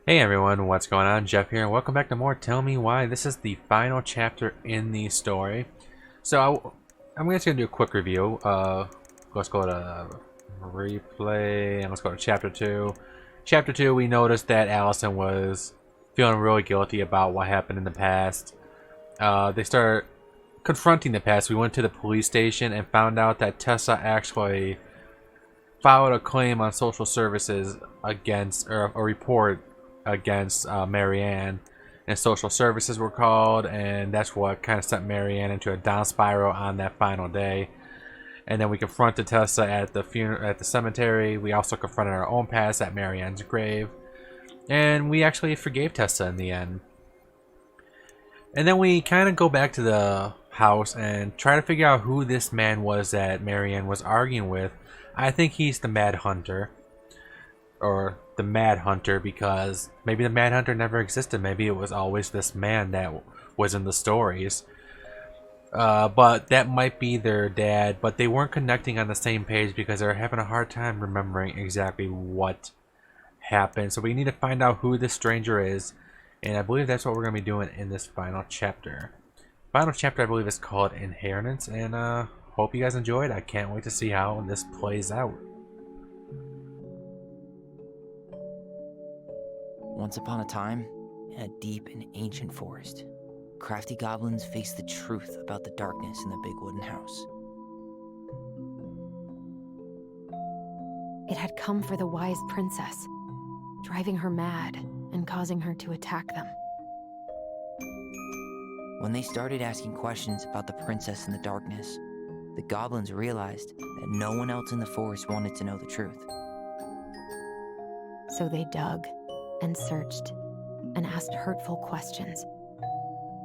Hey everyone, what's going on? Jeff here, and welcome back to more Tell Me Why. This is the final chapter in the story. I'm just going to do a quick review. Let's go to replay, and let's go to Chapter 2. Chapter 2, we noticed that Alyson was feeling really guilty about what happened in the past. They started confronting the past. We went to the police station and found out that Tessa actually filed a claim on social services against, or a report against Marianne, and social services were called, and that's what kind of sent Marianne into a down spiral on that final day. And then we confronted Tessa at the at the cemetery. We also confronted our own past at Marianne's grave, and we actually forgave Tessa in the end. And then we kind of go back to the house and try to figure out who this man was that Marianne was arguing with. I think he's the Mad Hunter, or the Mad Hunter, because maybe the Mad Hunter never existed. Maybe it was always this man that was in the stories. But that might be their dad, but they weren't connecting on the same page because they were having a hard time remembering exactly what happened. So we need to find out who this stranger is, and I believe that's what we're going to be doing in this final chapter. Final chapter, I believe, is called Inheritance, and hope you guys enjoyed. I can't wait to see how this plays out. Once upon a time, in a deep and ancient forest, crafty goblins faced the truth about the darkness in the big wooden house. It had come for the wise princess, driving her mad and causing her to attack them. When they started asking questions about the princess in the darkness, the goblins realized that no one else in the forest wanted to know the truth. So they dug and searched and asked hurtful questions,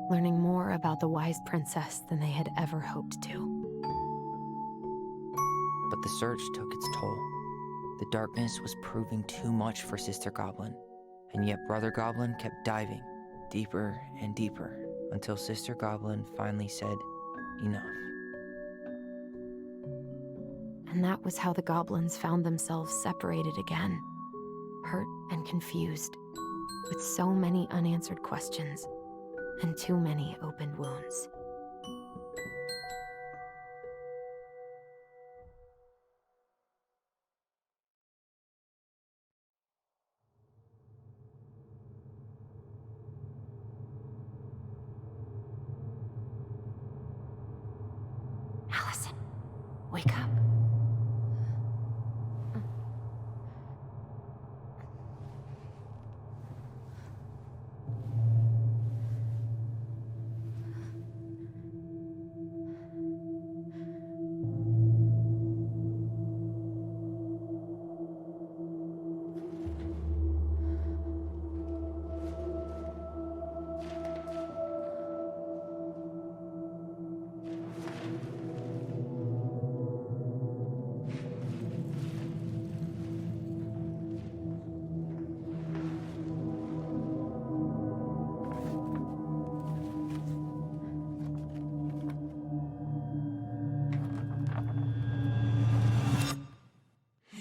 learning more about the wise princess than they had ever hoped to. But the search took its toll. The darkness was proving too much for Sister Goblin, and yet Brother Goblin kept diving deeper and deeper until Sister Goblin finally said, "Enough." And that was how the goblins found themselves separated again, hurt and confused, with so many unanswered questions and too many open wounds. Alyson, wake up.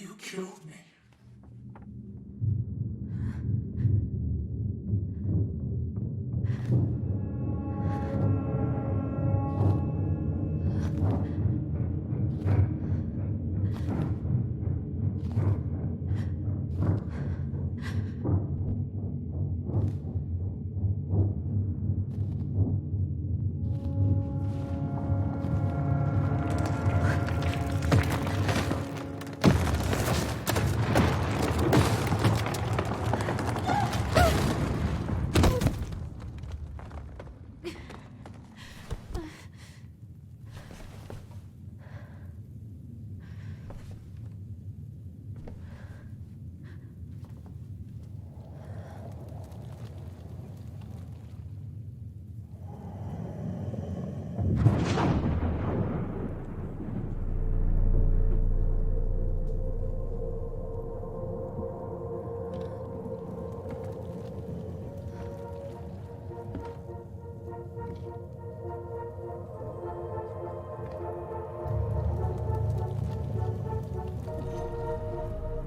You killed me.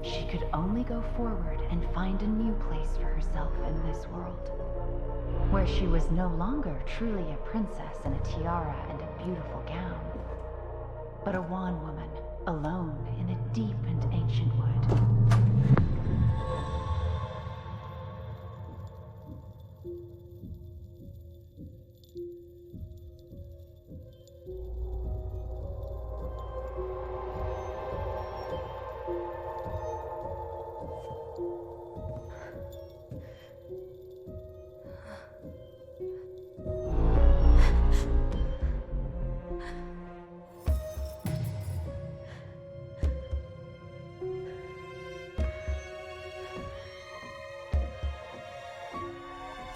She could only go forward and find a new place for herself. where she was no longer truly a princess in a tiara and a beautiful gown, but a wan woman, alone in a deep and ancient wood.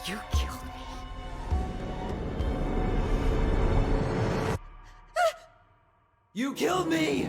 You killed me. You killed me!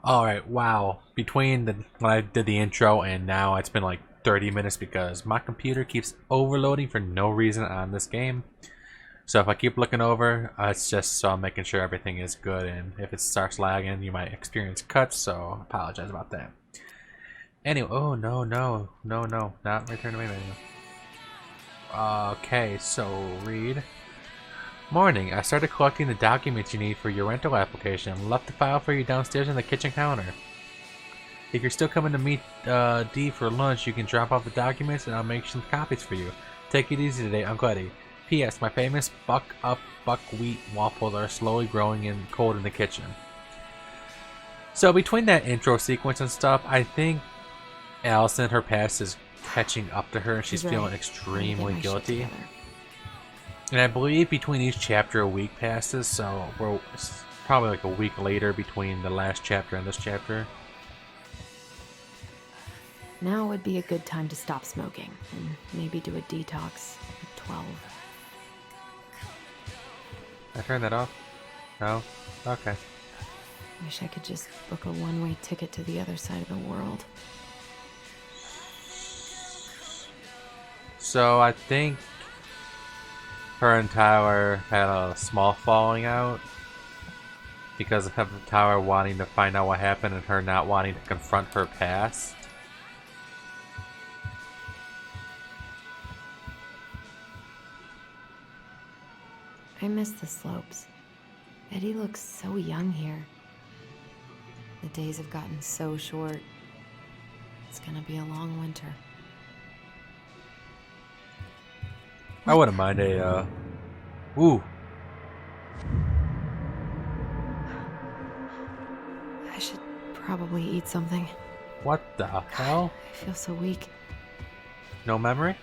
Alright, wow. Between when I did the intro and now, it's been like 30 minutes because my computer keeps overloading for no reason on this game. So if I keep looking over, it's just so I'm making sure everything is good, and if it starts lagging, you might experience cuts, so I apologize about that. Anyway, oh no, not return to main menu. Okay, so read. Morning, I started collecting the documents you need for your rental application. Left the file for you downstairs on the kitchen counter. If you're still coming to meet Dee for lunch, you can drop off the documents and I'll make some copies for you. Take it easy today, Uncle Eddie. P.S. My famous buckwheat waffles are slowly growing in cold in the kitchen. So between that intro sequence and stuff, I think Alyson, her past is catching up to her and she's feeling extremely guilty. And I believe between each chapter a week passes, so we're probably like a week later between the last chapter and this chapter. Now would be a good time to stop smoking and maybe do a detox at 12. I turn that off? No? Okay. Wish I could just book a one-way ticket to the other side of the world. So I think her and Tyler had a small falling out because of Tyler wanting to find out what happened and her not wanting to confront her past. I miss the slopes. Eddie looks so young here. The days have gotten so short. It's gonna be a long winter. I wouldn't mind a, ooh. I should probably eat something. What the hell? I feel so weak. No memory?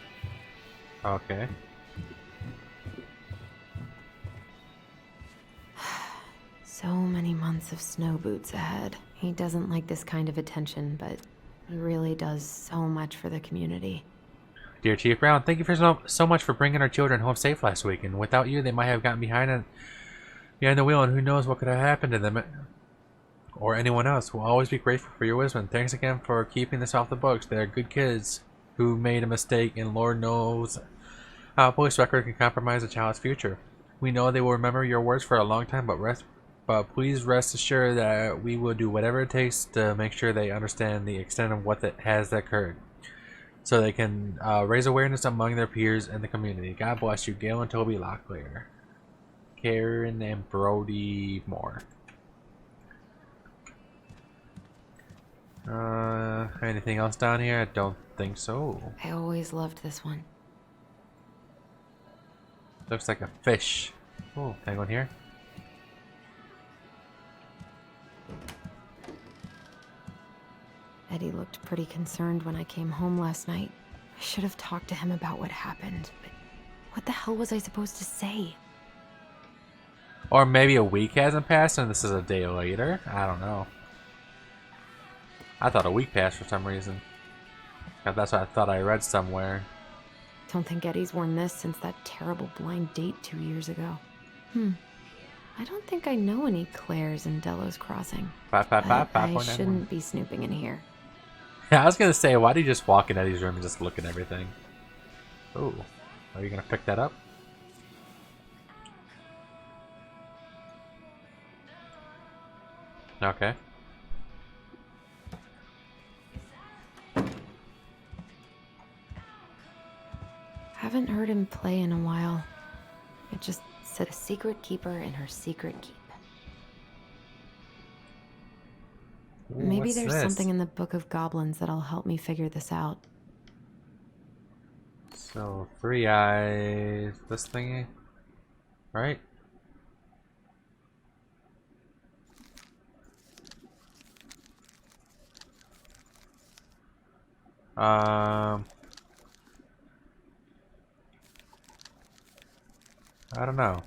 Okay. So many months of snow boots ahead. He doesn't like this kind of attention, but he really does so much for the community. Dear Chief Brown, thank you for so much for bringing our children home safe last week. And without you, they might have gotten behind the wheel, and who knows what could have happened to them or anyone else. We'll always be grateful for your wisdom. Thanks again for keeping this off the books. They're good kids who made a mistake, and Lord knows how a police record can compromise a child's future. We know they will remember your words for a long time, but please rest assured that we will do whatever it takes to make sure they understand the extent of what has occurred, so they can raise awareness among their peers and the community. God bless you, Gail and Toby Locklear. Karen and Brody Moore. Anything else down here? I don't think so. I always loved this one. Looks like a fish. Oh, can I go in here? Eddie looked pretty concerned when I came home last night. I should have talked to him about what happened, but what the hell was I supposed to say? Or maybe a week hasn't passed and this is a day later? I don't know. I thought a week passed for some reason. That's what I thought I read somewhere. Don't think Eddie's worn this since that terrible blind date 2 years ago. I don't think I know any Claires in Delos Crossing. But I shouldn't be snooping in here. Yeah, I was gonna say, why do you just walk in Eddie's room and just look at everything? Oh, are you gonna pick that up? Okay. Haven't heard him play in a while. It just said a secret keeper in her secret keep. Ooh, Maybe what's there's this? something in the Book of Goblins that'll help me figure this out. So, 3 eyes, this thingy, right? I don't know.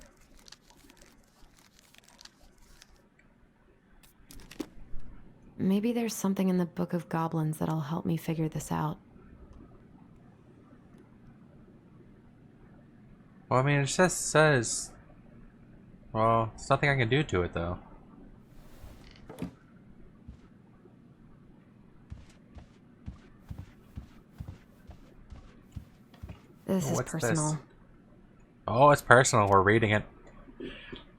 Maybe there's something in the Book of Goblins that'll help me figure this out. Well, I mean, it just says... Well, there's nothing I can do to it, though. This is What's personal. this? Oh, it's personal. We're reading it.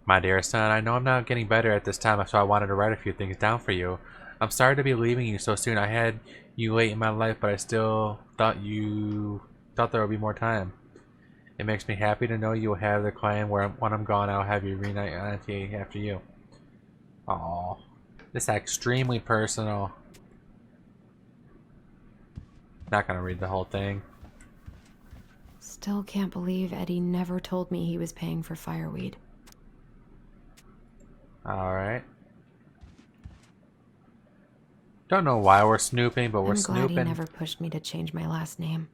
My dear son, I know I'm not getting better at this time, so I wanted to write a few things down for you. I'm sorry to be leaving you so soon. I had you late in my life, but I still thought there would be more time. It makes me happy to know you will have the clan where when I'm gone, I'll have you reunite auntie after you. Aww. This is extremely personal. Not gonna read the whole thing. Still can't believe Eddie never told me he was paying for fireweed. Alright. Don't know why we're snooping, but we're I'm glad snooping. he never pushed me to change my last name.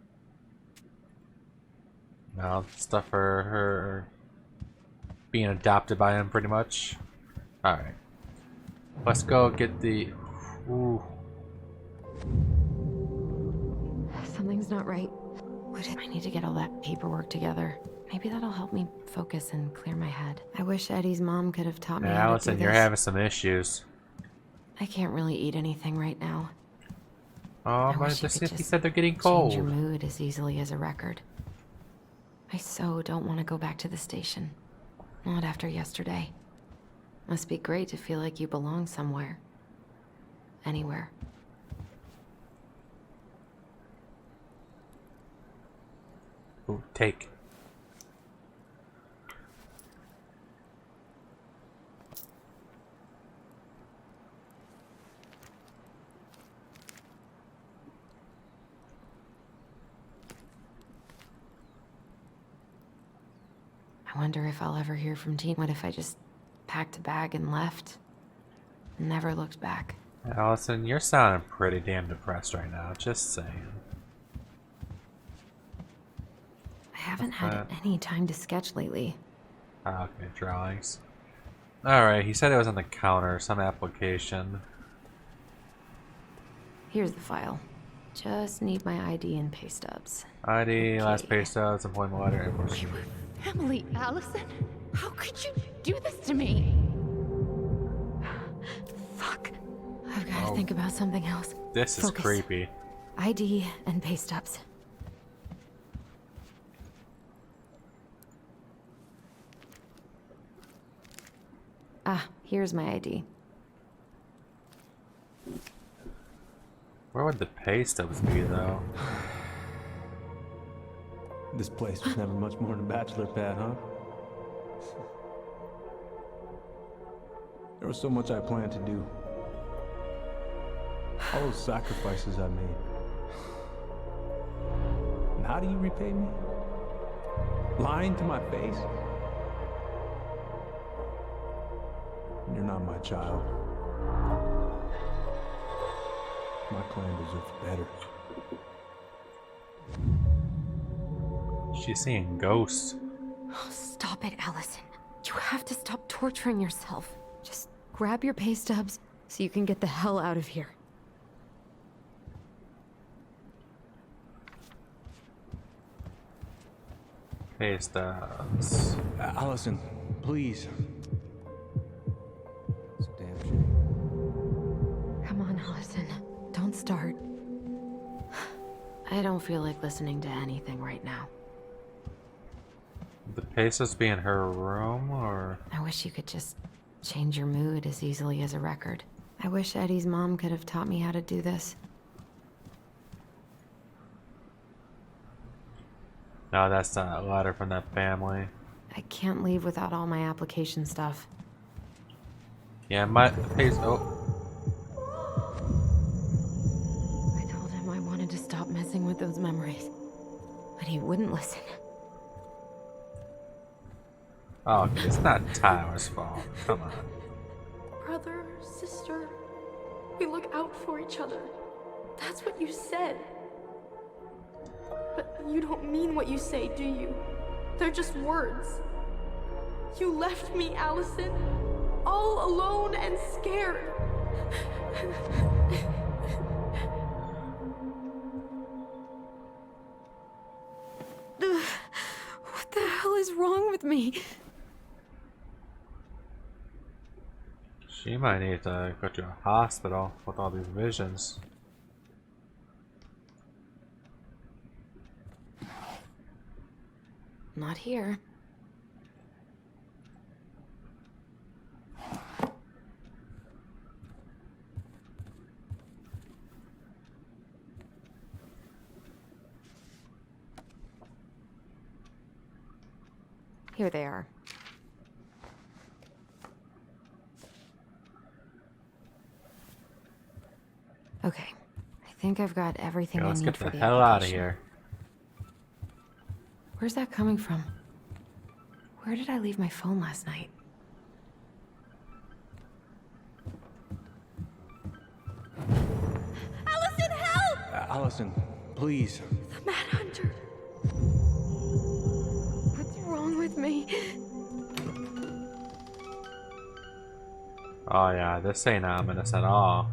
No, stuff for her being adopted by him, pretty much. Alright. Let's go get the... Ooh. Something's not right. I need to get all that paperwork together. Maybe that'll help me focus and clear my head. I wish Eddie's mom could have taught me how to do Alyson, this. you're having some issues. I can't really eat anything right now. Oh, I but wish you the could city just said they're getting change your cold. mood as easily as a record. I so don't want to go back to the station. Not after yesterday. Must be great to feel like you belong somewhere. Anywhere. Ooh, take. I wonder if I'll ever hear from Teen. What if I just packed a bag and left? Never looked back. Alyson, you're sounding pretty damn depressed right now. Just saying. I haven't What's had that? any time to sketch lately. Ah, okay, drawings. Alright, he said it was on the counter, some application. Here's the file. Just need my ID and pay stubs. ID, last Okay. pay stubs, employment letter, invoice. Family, Alyson? How could you do this to me? Fuck. I've got to Oh. think about something else. This is Focus. creepy. ID and pay stubs. Ah, here's my ID. Where would the pay stubs be, though? This place was never much more than a bachelor pad, huh? There was so much I planned to do. All those sacrifices I made. And how do you repay me? Lying to my face? You're not my child. My clan deserves better. She's seeing ghosts. Oh, stop it, Alyson. You have to stop torturing yourself. Just grab your pay stubs so you can get the hell out of here. Pay stubs. Alyson, please. It's a damn shame. Come on, Alyson. Don't start. I don't feel like listening to anything right now. The pay stubs be in her room, or? I wish you could just change your mood as easily as a record. I wish Eddie's mom could have taught me how to do this. No, that's not a letter from that family. I can't leave without all my application stuff. Yeah, my pay. Oh, I told him I wanted to stop messing with those memories, but he wouldn't listen. oh, okay, it's not Tyler's fault. Come on. Brother, sister, we look out for each other. That's what you said. But you don't mean what you say, do you? They're just words. You left me, Alyson, all alone and scared. What the hell is wrong with me? She might need to go to a hospital with all these visions. Not here. Here they are. Okay. I think I've got everything Okay, I let's need get for the the hell out of application. here. Where's that coming from? Where did I leave my phone last night? Alyson, help! Alyson, please. The Mad Hunter. What's wrong with me? Oh yeah, this ain't ominous at all.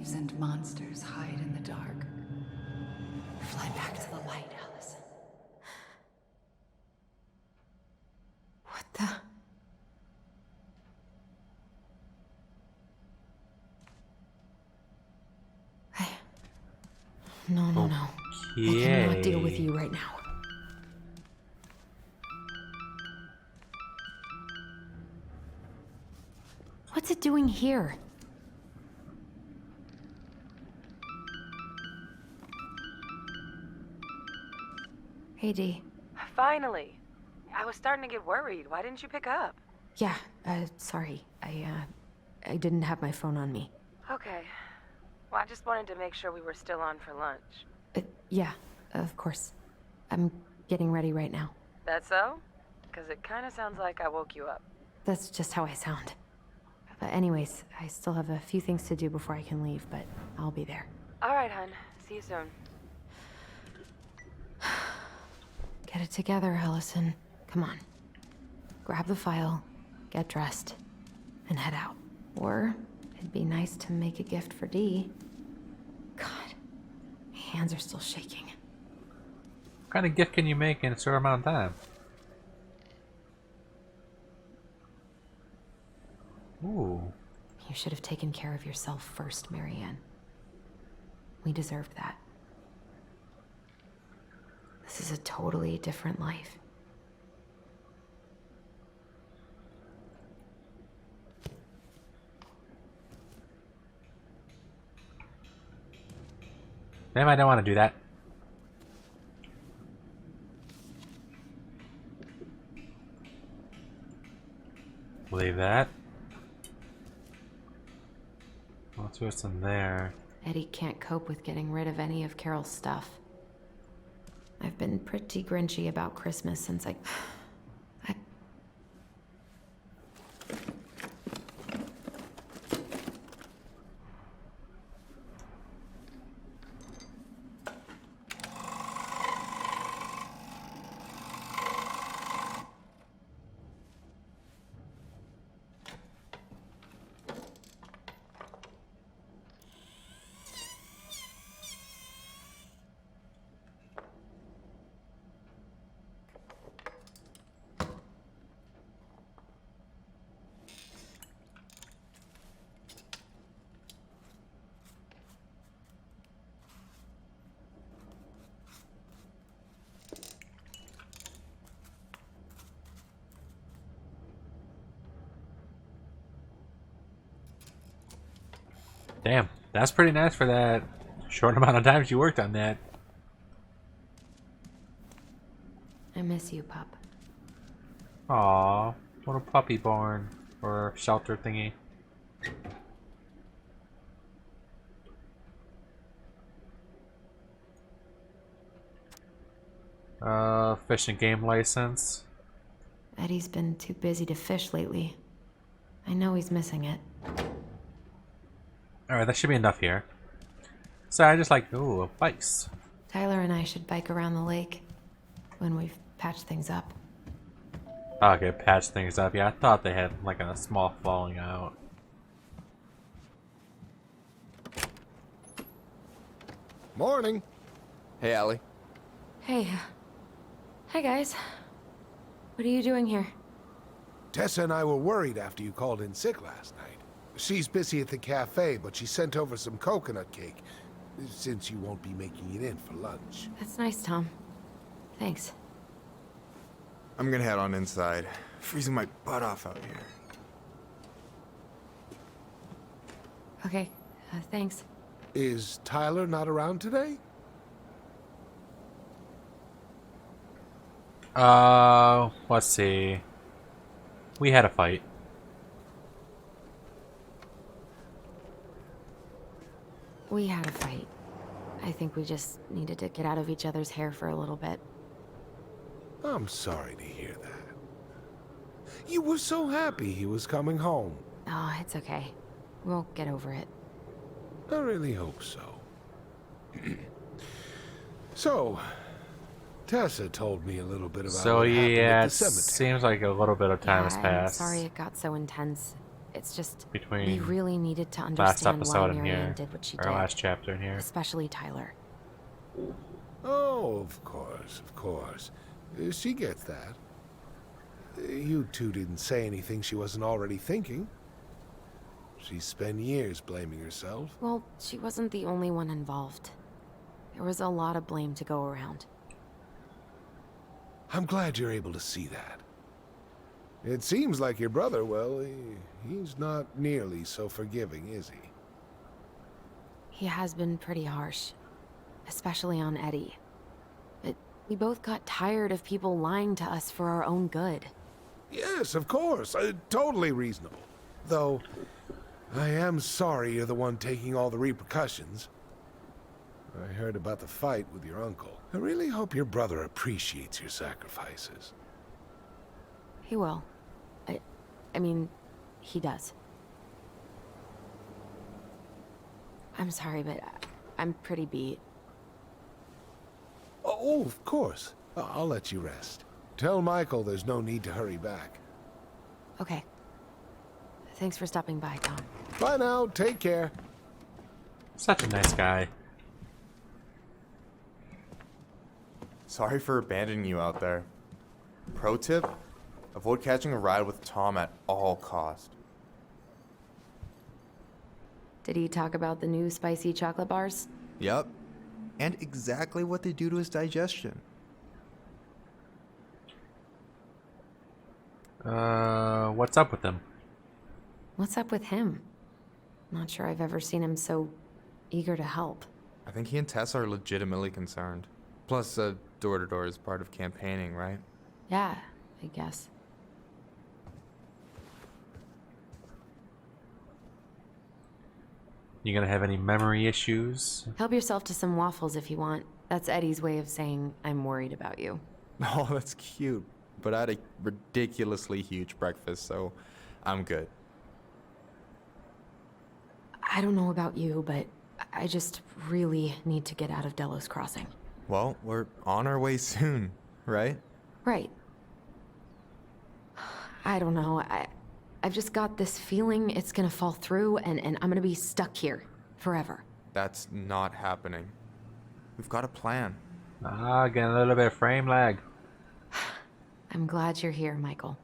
Thieves and monsters hide in the dark. Fly back to the light, Alyson. What the? No. I cannot deal with you right now. What's it doing here? Hey, Dee. Finally. I was starting to get worried. Why didn't you pick up? Yeah, sorry. I didn't have my phone on me. Okay. Well, I just wanted to make sure we were still on for lunch. Yeah, of course. I'm getting ready right now. That so? Because it kind of sounds like I woke you up. That's just how I sound. But anyways, I still have a few things to do before I can leave, but I'll be there. All right, hun. See you soon. Get it together, Alyson. Come on. Grab the file, get dressed, and head out. Or it'd be nice to make a gift for Dee. God, my hands are still shaking. What kind of gift can you make in a short amount of time? Ooh. You should have taken care of yourself first, Marianne. We deserved that. This is a totally different life. Damn, I don't want to do that. Leave that. What's what's in there? Eddie can't cope with getting rid of any of Carol's stuff. I've been pretty grinchy about Christmas since I... Damn, that's pretty nice for that short amount of time you worked on that. I miss you, pup. Aww, what a puppy born or shelter thingy. Fish and game license. Eddie's been too busy to fish lately. I know he's missing it. Alright, that should be enough here. So I just like, ooh, bikes. Tyler and I should bike around the lake when we've patched things up. Okay, patch things up. Yeah, I thought they had like a small falling out. Morning. Hey, Allie. Hey. Hi, guys. What are you doing here? Tessa and I were worried after you called in sick last night. She's busy at the cafe, but she sent over some coconut cake, since you won't be making it in for lunch. That's nice, Tom. Thanks. I'm gonna head on inside. Freezing my butt off out here. Okay, thanks. Is Tyler not around today? Let's see. We had a fight. We had a fight. I think we just needed to get out of each other's hair for a little bit. I'm sorry to hear that. You were so happy he was coming home. Oh, it's okay. We'll get over it. I really hope so. So, Tessa told me a little bit about So what happened yeah, at it the cemetery. seems like a little bit of time has I'm passed. sorry it got so intense. It's just we between really needed to last understand why episode and Marianne here, did what she or did. last chapter in here. Especially Tyler. Oh, of course, of course. She gets that. You two didn't say anything she wasn't already thinking. She spent years blaming herself. Well, she wasn't the only one involved. There was a lot of blame to go around. I'm glad you're able to see that. It seems like your brother, well, he's not nearly so forgiving, is he? He has been pretty harsh. Especially on Eddie. But we both got tired of people lying to us for our own good. Yes, of course. Totally reasonable. Though, I am sorry you're the one taking all the repercussions. I heard about the fight with your uncle. I really hope your brother appreciates your sacrifices. He will. I mean, he does. I'm sorry, but I'm pretty beat. Oh, of course. I'll let you rest. Tell Michael there's no need to hurry back. Okay. Thanks for stopping by, Tom. Bye now. Take care. Such a nice guy. Sorry for abandoning you out there. Pro tip? Avoid catching a ride with Tom at all cost. Did he talk about the new spicy chocolate bars? Yep. And exactly what they do to his digestion. What's up with him? What's up with him? Not sure I've ever seen him so eager to help. I think he and Tess are legitimately concerned. Plus, door-to-door is part of campaigning, right? Yeah, I guess. You gonna have any memory issues? Help yourself to some waffles if you want. That's Eddie's way of saying I'm worried about you. Oh, that's cute. But I had a ridiculously huge breakfast, so I'm good. I don't know about you, but I just really need to get out of Delos Crossing. Well, we're on our way soon, right? Right. I don't know. I've just got this feeling it's gonna fall through and I'm gonna be stuck here forever. That's not happening. We've got a plan. Getting a little bit of frame lag. I'm glad you're here, Michael.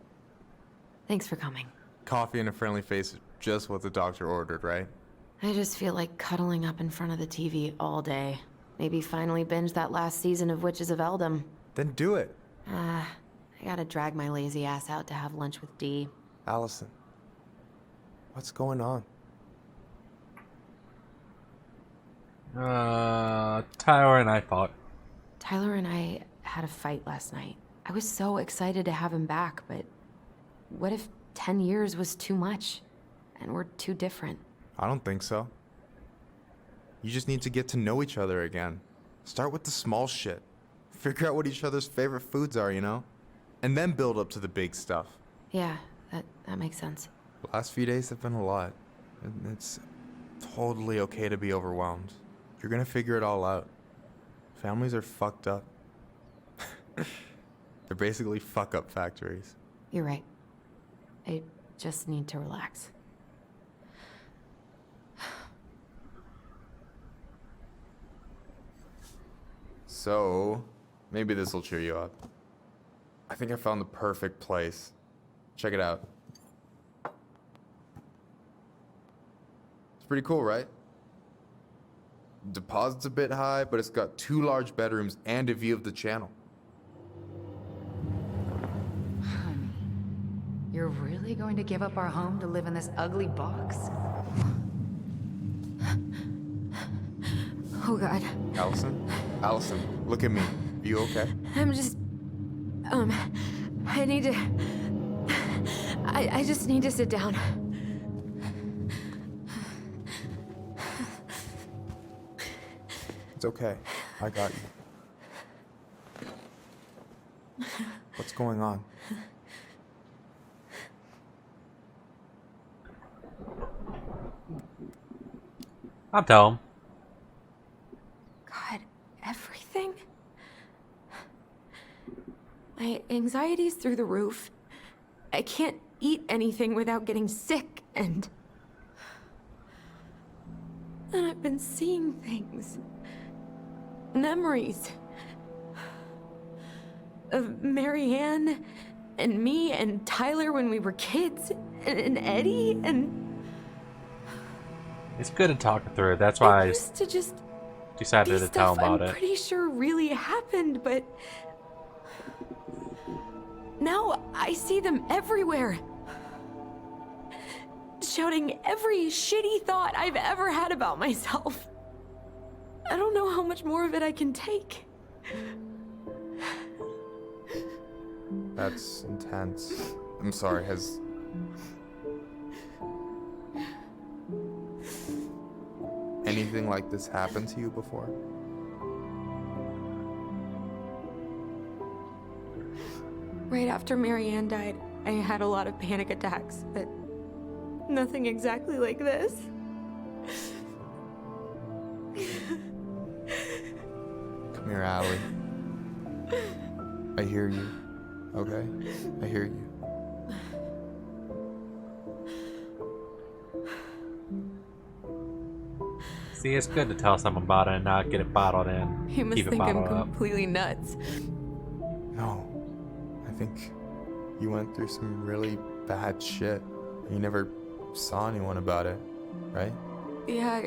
Thanks for coming. Coffee and a friendly face is just what the doctor ordered, right? I just feel like cuddling up in front of the TV all day. Maybe finally binge that last season of Witches of Eldom. Then do it. I gotta drag my lazy ass out to have lunch with Dee. Alyson, what's going on? Tyler and I fought. Tyler and I had a fight last night. I was so excited to have him back, but what if 10 years was too much and we're too different? I don't think so. You just need to get to know each other again. Start with the small shit. Figure out what each other's favorite foods are, you know? And then build up to the big stuff. Yeah, that makes sense. The last few days have been a lot. It's totally okay to be overwhelmed. You're gonna figure it all out. Families are fucked up. They're basically fuck-up factories. You're right. I just need to relax. So, maybe this will cheer you up. I think I found the perfect place. Check it out. It's pretty cool, right? Deposit's a bit high, but it's got 2 large bedrooms and a view of the channel. Honey, you're really going to give up our home to live in this ugly box? Oh God. Alyson? Alyson, look at me. Are you okay? I'm just... I need to... I just need to sit down. It's okay. I got you. What's going on? I'll tell him. God, everything? My anxiety's through the roof. I can't eat anything without getting sick, And then I've been seeing things. Memories. Of Marianne and me and Tyler when we were kids. And Eddie and... It's good to talk it through. That's why I used to just decided to tell him about I'm it. pretty sure really happened, but now I see them everywhere. Shouting every shitty thought I've ever had about myself. I don't know how much more of it I can take. That's intense. I'm sorry, has... anything like this happened to you before? Right after Marianne died, I had a lot of panic attacks, but nothing exactly like this. Come here, Allie. I hear you, okay? I hear you. See, it's good to tell someone about it and not get it bottled in. You must Keep it think I'm bottled up. completely nuts. No. I think you went through some really bad shit. You never saw anyone about it, right? Yeah,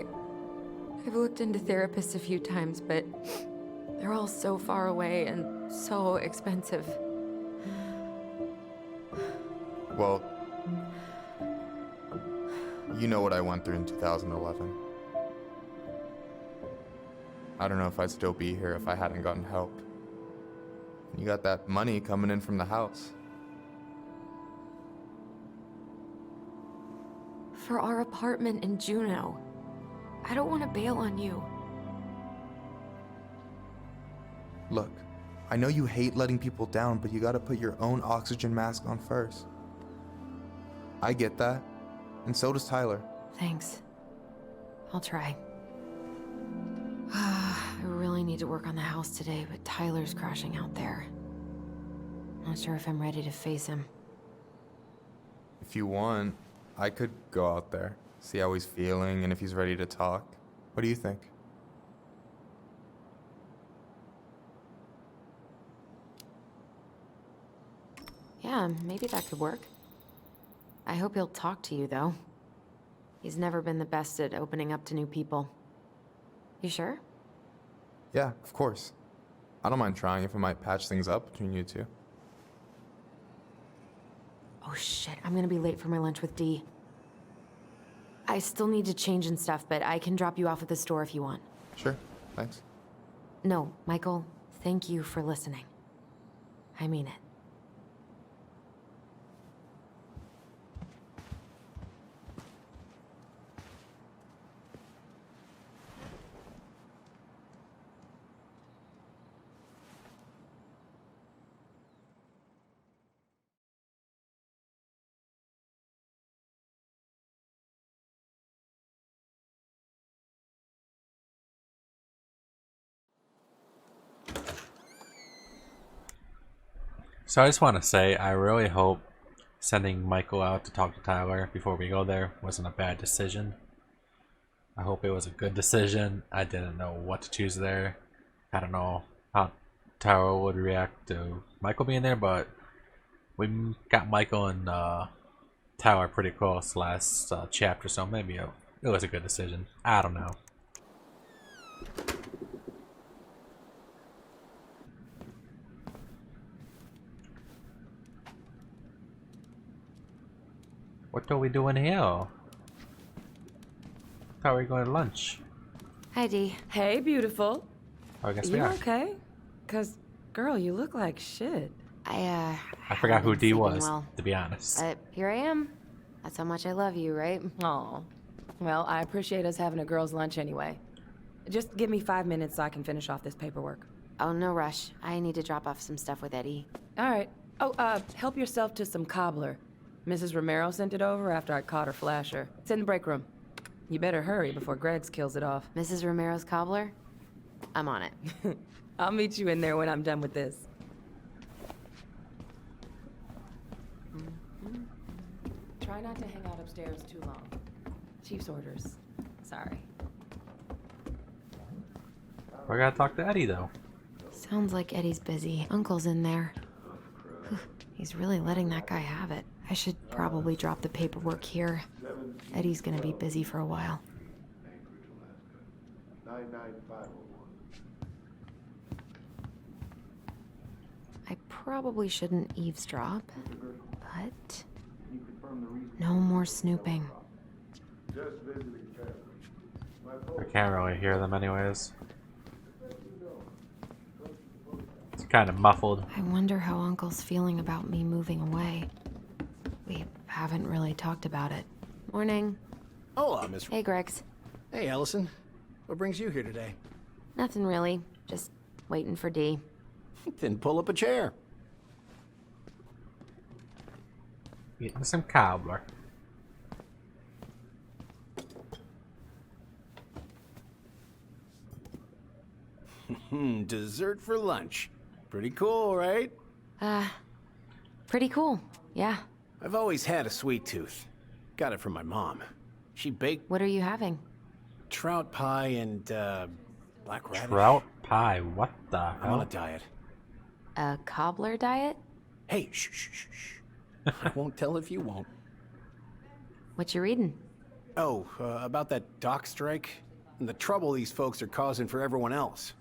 I've looked into therapists a few times, but they're all so far away and so expensive. Well, you know what I went through in 2011. I don't know if I'd still be here if I hadn't gotten help. You got that money coming in from the house. For our apartment in Juneau. I don't want to bail on you. Look, I know you hate letting people down, but you gotta put your own oxygen mask on first. I get that, and so does Tyler. Thanks. I'll try. I really need to work on the house today, but Tyler's crashing out there. Not sure if I'm ready to face him. If you want, I could go out there, see how he's feeling, and if he's ready to talk. What do you think? Yeah, maybe that could work. I hope he'll talk to you, though. He's never been the best at opening up to new people. You sure? Yeah, of course. I don't mind trying if it might patch things up between you two. Oh shit, I'm gonna be late for my lunch with Dee. I still need to change and stuff, but I can drop you off at the store if you want. Sure, thanks. No, Michael, thank you for listening. I mean it. So I just want to say, I really hope sending Michael out to talk to Tyler before we go there wasn't a bad decision. I hope it was a good decision. I didn't know what to choose there. I don't know how Tyler would react to Michael being there, but we got Michael and Tyler pretty close last chapter, so maybe it was a good decision. I don't know. What are we doing here? How are we going to lunch? Hi, Dee. Hey, beautiful. Oh, I guess You we are. okay? Cause, girl, you look like shit. I forgot who Dee was, well. to be honest. But here I am. That's how much I love you, right? Aw. Well, I appreciate us having a girls' lunch anyway. Just give me 5 minutes so I can finish off this paperwork. Oh, no rush. I need to drop off some stuff with Eddie. All right. Oh, help yourself to some cobbler. Mrs. Romero sent it over after I caught her flasher. It's in the break room. You better hurry before Greggs kills it off. Mrs. Romero's cobbler? I'm on it. I'll meet you in there when I'm done with this. Try not to hang out upstairs too long. Chief's orders. Sorry. We gotta talk to Eddie, though. Sounds like Eddie's busy. Uncle's in there. He's really letting that guy have it. I should probably drop the paperwork here. Eddie's gonna be busy for a while. I probably shouldn't eavesdrop, but no more snooping. I can't really hear them anyways. It's kind of muffled. I wonder how Uncle's feeling about me moving away. We haven't really talked about it. Morning. Hola, Miss. Hey, Gregs. Hey, Alyson. What brings you here today? Nothing really. Just waiting for Dee. Then pull up a chair. Getting some cobbler. Dessert for lunch. Pretty cool, right? Pretty cool. Yeah. I've always had a sweet tooth. Got it from my mom. She baked What are you having? trout pie and, black radish. Trout pie? What the I'm on a hell? diet. A cobbler diet? Hey, shh, shh, shh, shh. I won't tell if you won't. What you reading? Oh, about that dock strike and the trouble these folks are causing for everyone else.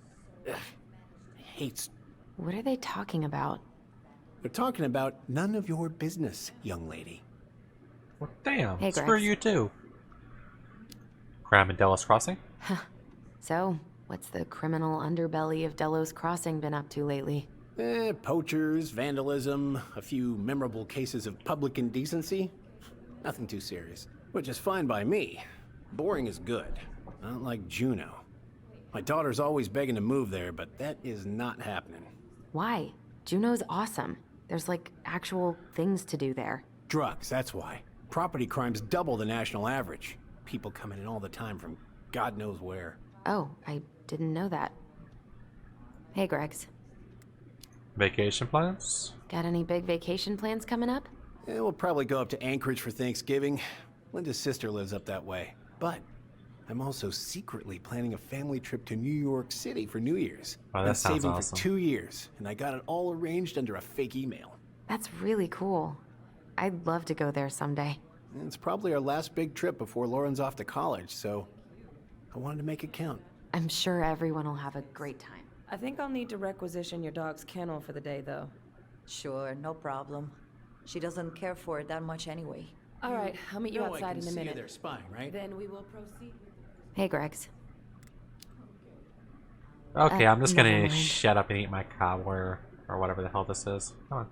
Ugh, I hate. What are they talking about? They're talking about none of your business, young lady. Well, damn. Hey, Screw Gregs. you too. Cram and Delos Crossing? So, what's the criminal underbelly of Delos Crossing been up to lately? Poachers, vandalism, a few memorable cases of public indecency. Nothing too serious. Which is fine by me. Boring is good. Not like Juneau. My daughter's always begging to move there, but that is not happening. Why? Juneau's awesome. There's like actual things to do there. Drugs, that's why. Property crime's double the national average. People coming in all the time from God knows where. Oh, I didn't know that. Hey, Gregs. Vacation plans? Got any big vacation plans coming up? Yeah, we'll probably go up to Anchorage for Thanksgiving. Linda's sister lives up that way. But I'm also secretly planning a family trip to New York City for New Year's. Oh, that Been sounds saving awesome. for 2 years, and I got it all arranged under a fake email. That's really cool. I'd love to go there someday. And it's probably our last big trip before Lauren's off to college, so I wanted to make it count. I'm sure everyone will have a great time. I think I'll need to requisition your dog's kennel for the day, though. Sure, no problem. She doesn't care for it that much anyway. All right, I'll meet you know I outside can in a see you minute. there spying, right? Then we will proceed. Hey, Gregs. Okay, I'm just gonna never mind. shut up and eat my cobbler or whatever the hell this is. Come on.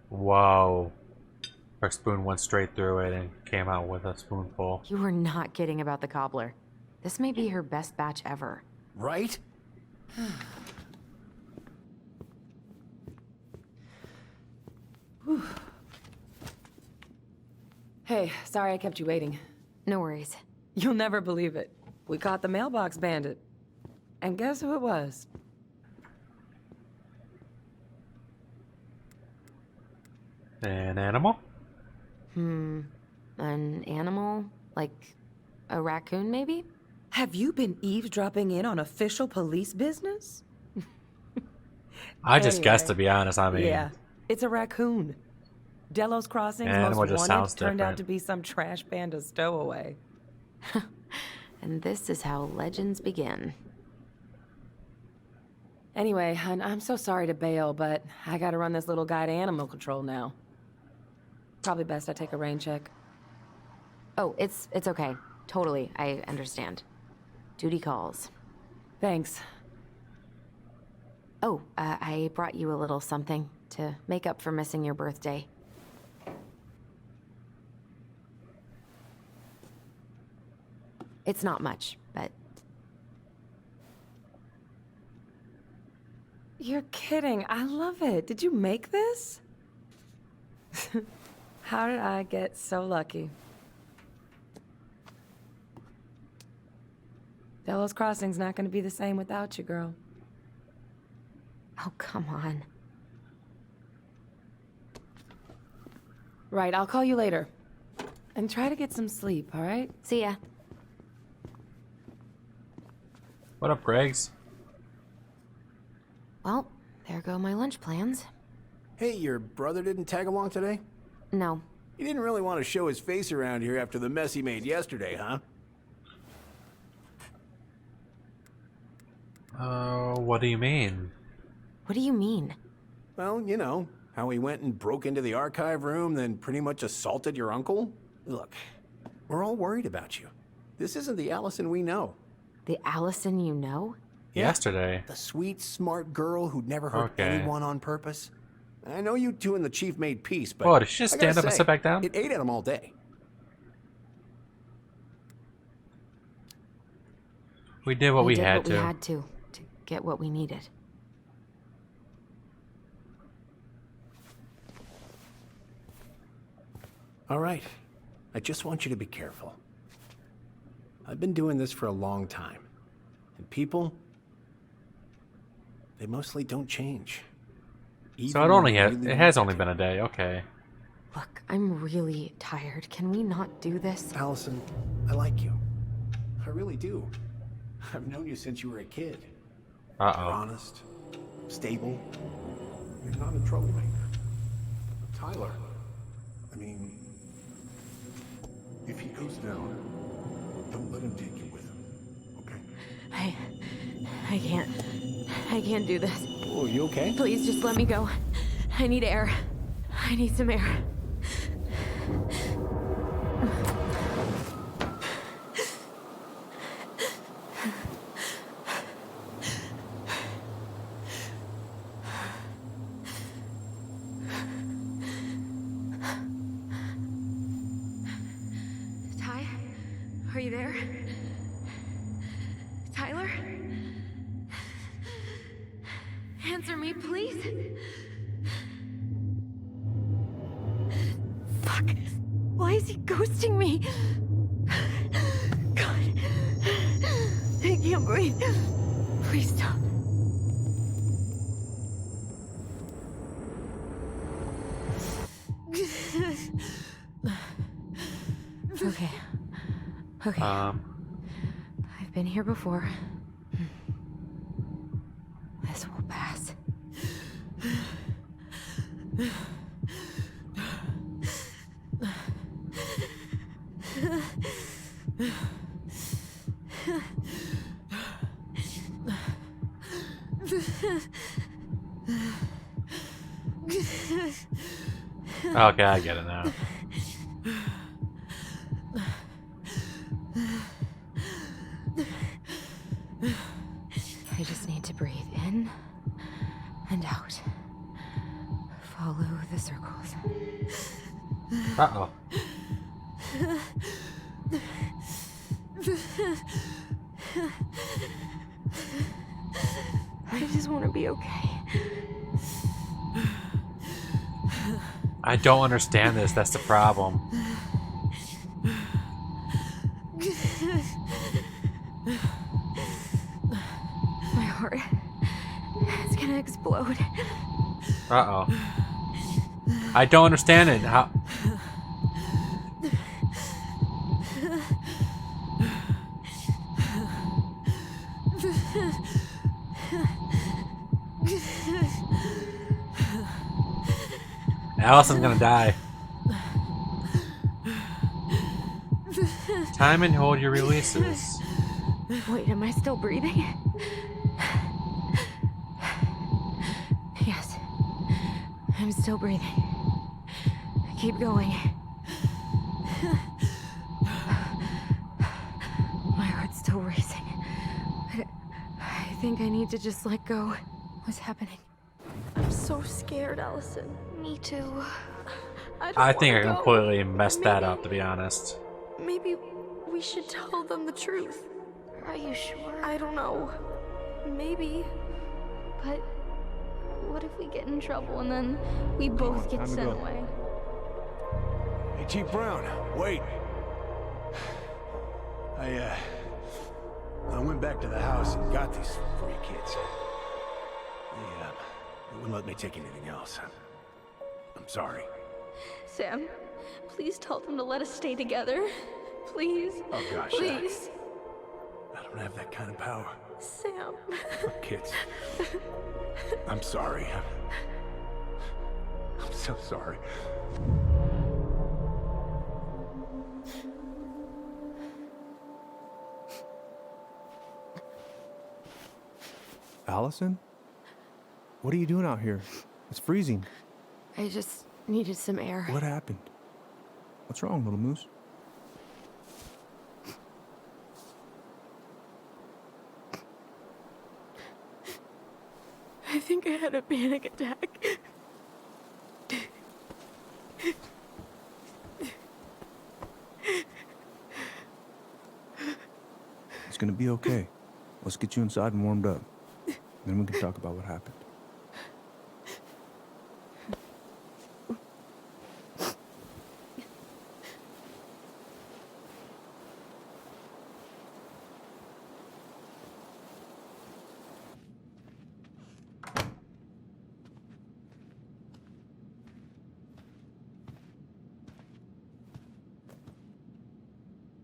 Whoa. Her spoon went straight through it and came out with a spoonful. You were not kidding about the cobbler. This may be her best batch ever. Right? Hey, sorry I kept you waiting. No worries. You'll never believe it. We caught the mailbox bandit. And guess who it was? An animal? An animal? Like a raccoon, maybe? Have you been eavesdropping in on official police business? I just guessed, to Anyway, be honest. I mean, Yeah, it's a raccoon. Delos Crossing's Animal most just wanted sounds turned out different. to be some trash panda stowaway. And this is how legends begin. Anyway, hon, I'm so sorry to bail, but I gotta run this little guy to animal control now. Probably best I take a rain check. Oh, it's okay. Totally, I understand. Duty calls. Thanks. Oh, I brought you a little something to make up for missing your birthday. It's not much, but... You're kidding. I love it. Did you make this? How did I get so lucky? Delos Crossing's not gonna be the same without you, girl. Oh, come on. Right, I'll call you later. And try to get some sleep, all right? See ya. What up, Greggs? Well, there go my lunch plans. Hey, your brother didn't tag along today? No. He didn't really want to show his face around here after the mess he made yesterday, huh? What do you mean? What do you mean? Well, you know, how he went and broke into the archive room, then pretty much assaulted your uncle. Look, we're all worried about you. This isn't the Alyson we know. The Alyson you know? Yesterday. The sweet, smart girl who'd never hurt anyone on purpose. I know you two and the chief made peace, but... Oh, did she just stand up and sit back down? It ate at him all day. We did what we did had what to. We had to get what we needed. All right. I just want you to be careful. I've been doing this for a long time. And people, they mostly don't change. So it has only been a day, okay. Look, I'm really tired. Can we not do this? Alyson, I like you. I really do. I've known you since you were a kid. Uh-oh. You're honest, stable. You're not a troublemaker. Tyler, I mean, if he goes down, don't let him take you with him, okay? I can't do this. Oh, you okay? Please just let me go. I need air. I need some air. Ty, are you there? Tyler? Answer me, please. Fuck. Why is he ghosting me? God. I can't breathe. Please stop. Okay. Okay. I've been here before. This will pass. Okay, I get it now. I just need to breathe in and out. Follow the circles. Uh-oh. I just want to be okay. I don't understand this, that's the problem. My heart, it's gonna explode. Uh-oh. I don't understand it. How... Alyson's gonna die. Time and hold your releases. Wait, am I still breathing? Yes. I'm still breathing. Keep going. My heart's still racing. I think I need to just let go. What's happening? I'm so scared, Alyson. Me too. I think I completely messed that up, to be honest. Maybe we should tell them the truth. Are you sure? I don't know. Maybe. But what if we get in trouble and then we both get sent away? Hey, Chief Brown, wait. I went back to the house and got these 3 kids. They wouldn't let me take anything else. I'm sorry. Sam, please tell them to let us stay together. Please. Oh gosh. Please. I don't have that kind of power. Sam. Kids. I'm sorry. I'm so sorry. Alyson? What are you doing out here? It's freezing. I just needed some air. What happened? What's wrong, little moose? I think I had a panic attack. It's gonna be okay. Let's get you inside and warmed up. Then we can talk about what happened.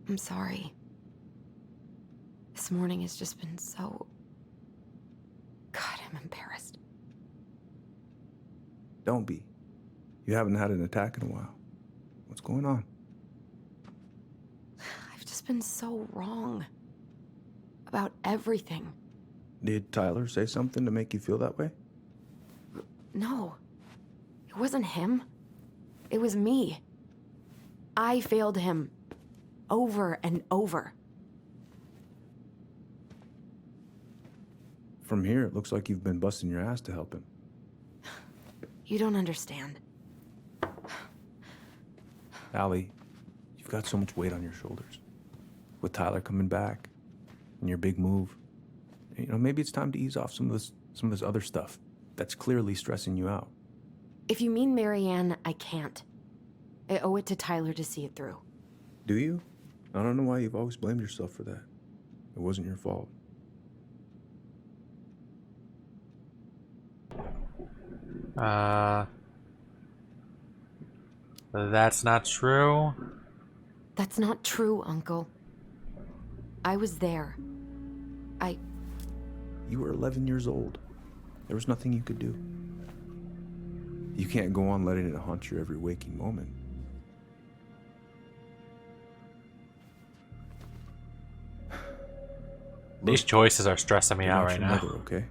I'm sorry. This morning has just been so... God, I'm embarrassed. Don't be. You haven't had an attack in a while. What's going on? I've just been so wrong. About everything. Did Tyler say something to make you feel that way? No. It wasn't him. It was me. I failed him. Over and over. From here, it looks like you've been busting your ass to help him. You don't understand. Allie, you've got so much weight on your shoulders. With Tyler coming back, and your big move, you know, maybe it's time to ease off some of this other stuff that's clearly stressing you out. If you mean Marianne, I can't. I owe it to Tyler to see it through. Do you? I don't know why you've always blamed yourself for that. It wasn't your fault. That's not true. That's not true, Uncle. I was there. You were 11 years old. There was nothing you could do. You can't go on letting it haunt your every waking moment. These choices are stressing me out right now. Mother, okay?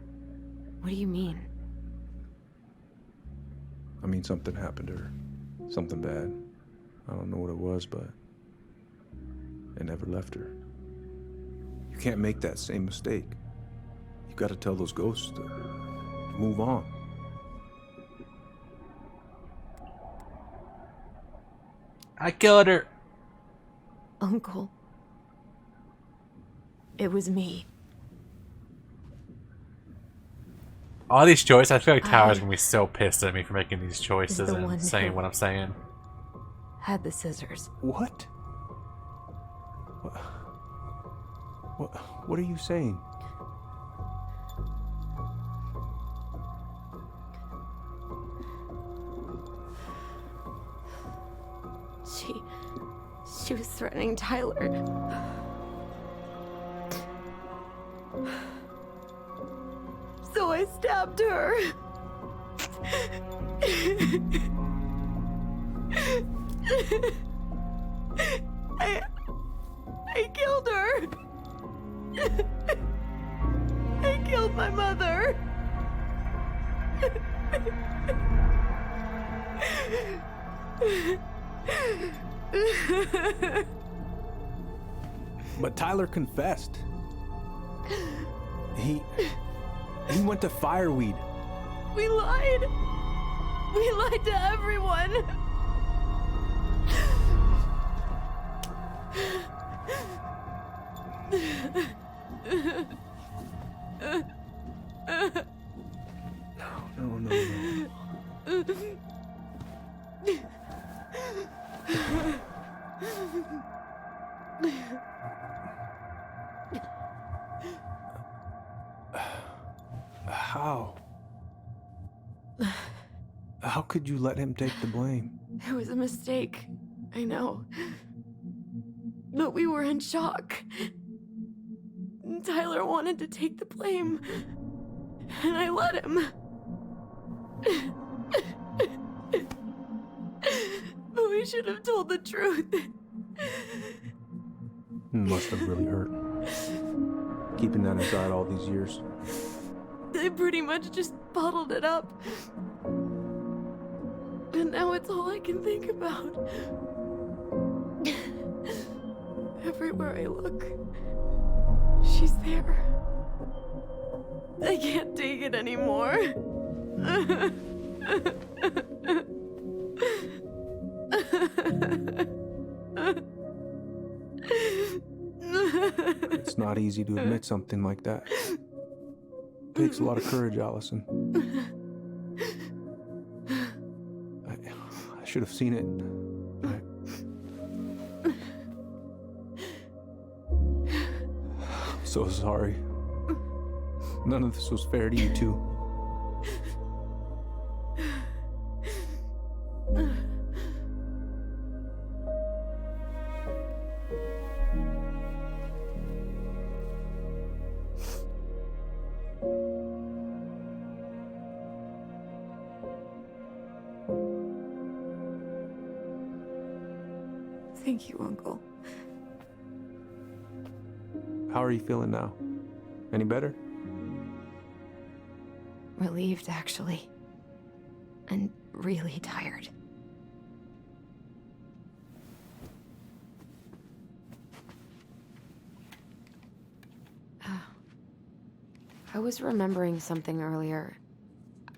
What do you mean? I mean, something happened to her. Something bad. I don't know what it was, but it never left her. You can't make that same mistake. You gotta tell those ghosts to move on. I killed her. Uncle. It was me. All these choices, I feel like Tyler's gonna be so pissed at me for making these choices and saying what I'm saying. Had the scissors. What? What are you saying? She was threatening Tyler. So I stabbed her. I killed her. I killed my mother. But Tyler confessed. He went to Fireweed. We lied. We lied to everyone. No. could you let him take the blame? It was a mistake. I know. But we were in shock. Tyler wanted to take the blame. And I let him. But we should have told the truth. Must have really hurt. Keeping that inside all these years. They pretty much just bottled it up. And now it's all I can think about. Everywhere I look, she's there. I can't take it anymore. It's not easy to admit something like that. It takes a lot of courage, Alyson. I should have seen it. I'm so sorry. None of this was fair to you two. Thank you, Uncle. How are you feeling now? Any better? Relieved, actually. And really tired. I was remembering something earlier.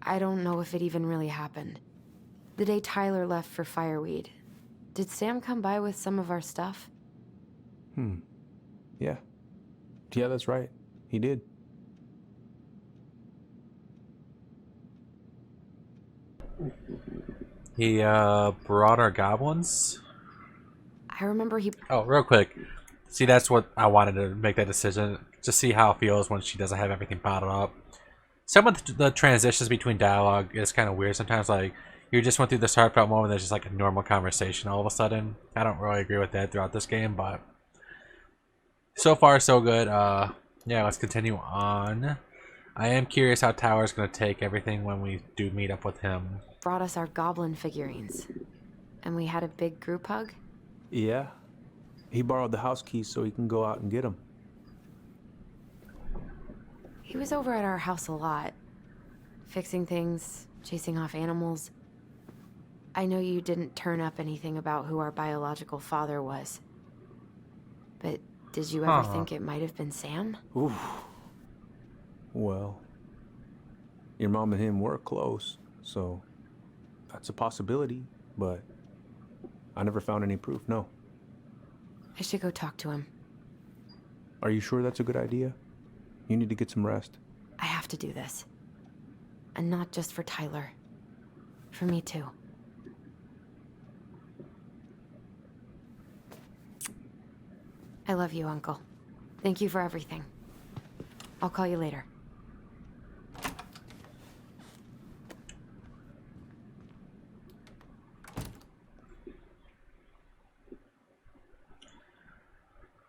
I don't know if it even really happened. The day Tyler left for Fireweed, did Sam come by with some of our stuff? Yeah. Yeah, that's right. He did. He brought our goblins? I remember he... Oh, real quick. See, that's what I wanted to make that decision. Just see how it feels when she doesn't have everything bottled up. Some of the transitions between dialogue is kind of weird sometimes. Like, you just went through this heartfelt moment, there's just like a normal conversation all of a sudden. I don't really agree with that throughout this game, but so far so good. Yeah, let's continue on. I am curious how Tyler's going to take everything when we do meet up with him. brought us our goblin figurines. And we had a big group hug? Yeah. He borrowed the house keys so he can go out and get them. He was over at our house a lot. Fixing things, chasing off animals. I know you didn't turn up anything about who our biological father was. But did you ever think it might have been Sam? Oof. Well, your mom and him were close, so that's a possibility, but I never found any proof, no. I should go talk to him. Are you sure that's a good idea? You need to get some rest. I have to do this. And not just for Tyler. For me too. I love you, Uncle. Thank you for everything. I'll call you later.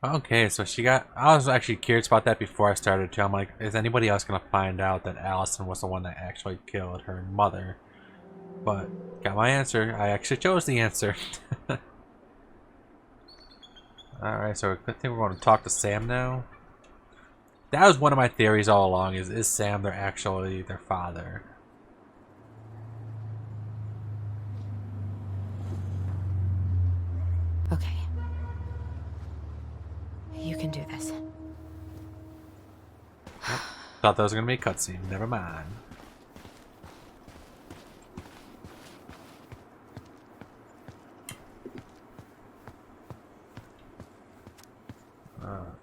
Okay, so she got... I was actually curious about that before I started too. I'm like, is anybody else going to find out that Alyson was the one that actually killed her mother? But, got my answer. I actually chose the answer. Alright, so I think we're going to talk to Sam now. That was one of my theories all along, is Sam actually their father? Okay. You can do this. Thought that was going to be a cutscene. Never mind.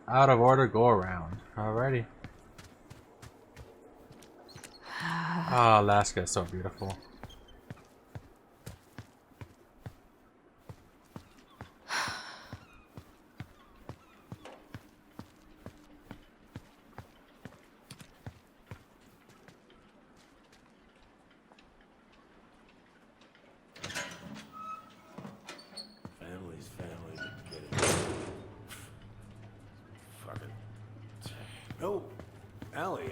Out of order, go around. Alrighty. Oh, Alaska is so beautiful. Oh, Allie,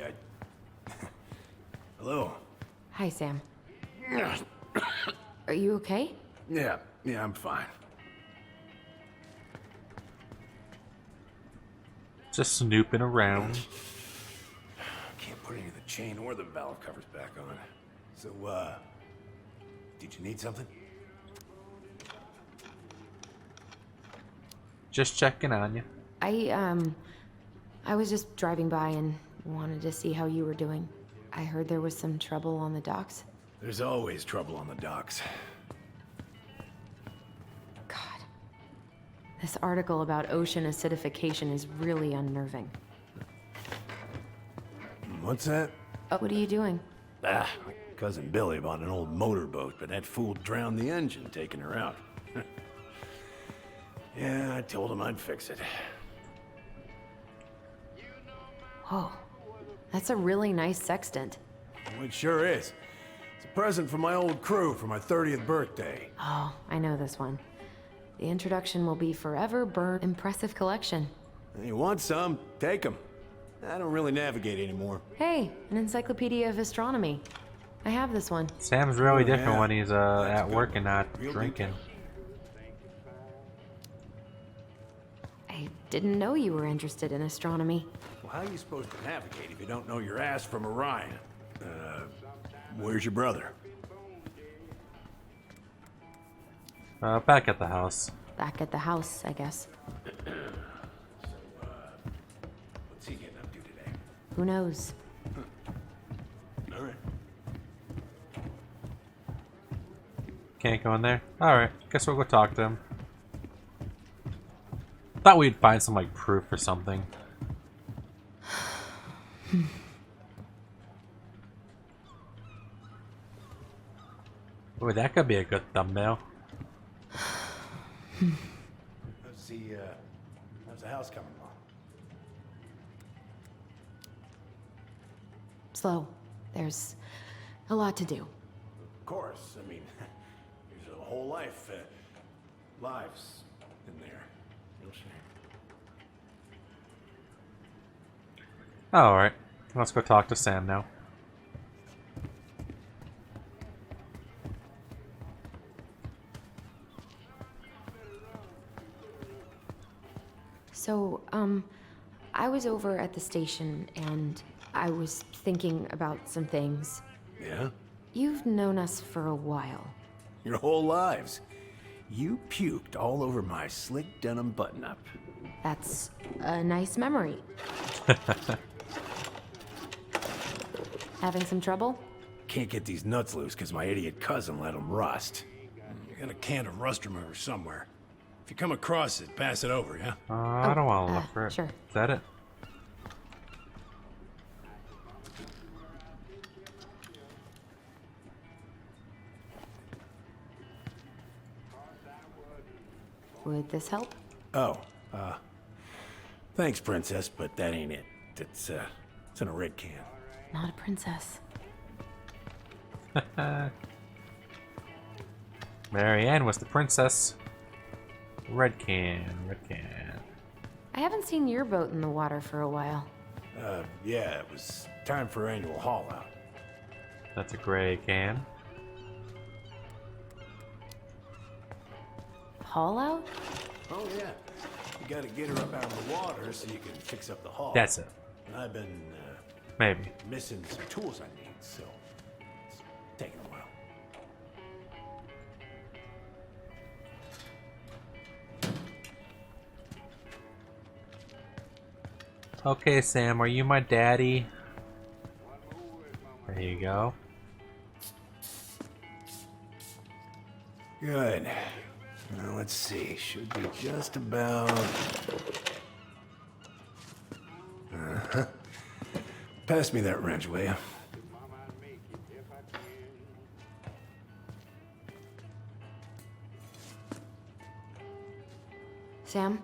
Hello. Hi, Sam. Are you okay? Yeah, I'm fine. Just snooping around. Can't put any of the chain or the valve covers back on. So, did you need something? Just checking on you. I was just driving by and wanted to see how you were doing. I heard there was some trouble on the docks. There's always trouble on the docks. God. This article about ocean acidification is really unnerving. What's that? What are you doing? My cousin Billy bought an old motorboat, but that fool drowned the engine, taking her out. Yeah, I told him I'd fix it. Whoa. That's a really nice sextant. Well, it sure is. It's a present from my old crew for my 30th birthday. Oh, I know this one. The introduction will be forever burnt. Impressive collection. You want some? Take them. I don't really navigate anymore. Hey, an encyclopedia of astronomy. I have this one. Sam's really different when he's at work and not drinking. I didn't know you were interested in astronomy. Well, how are you supposed to navigate if you don't know your ass from Orion? Where's your brother? Back at the house. Back at the house, I guess. What's he getting up to today? Who knows? All right. Can't go in there? Alright, guess we'll go talk to him. Thought we'd find some, like, proof or something. Ooh, that could be a good thumbnail. How's the house coming along? Slow. There's a lot to do. Of course. I mean, there's a whole lives in there. Real shame. Alright, let's go talk to Sam now. So, I was over at the station and I was thinking about some things. Yeah? You've known us for a while. Your whole lives. You puked all over my slick denim button-up. That's a nice memory. Having some trouble? Can't get these nuts loose because my idiot cousin let them rust. You got a can of rust remover somewhere. If you come across it, pass it over, yeah? I don't want to look for it. Sure. Is that it? Would this help? Oh, thanks, princess, but that ain't it. It's in a red can. Not a princess. Marianne was the princess. Red can, red can. I haven't seen your boat in the water for a while. Yeah, it was time for annual haul out. That's a gray can. Haul out? Oh, yeah. You gotta get her up out of the water so you can fix up the hull. That's it. And I've been, Maybe. missing some tools I need, so it's taking a while. Okay, Sam, are you my daddy? There you go. Good. Now let's see. Should be just about. Pass me that wrench, will you? Sam?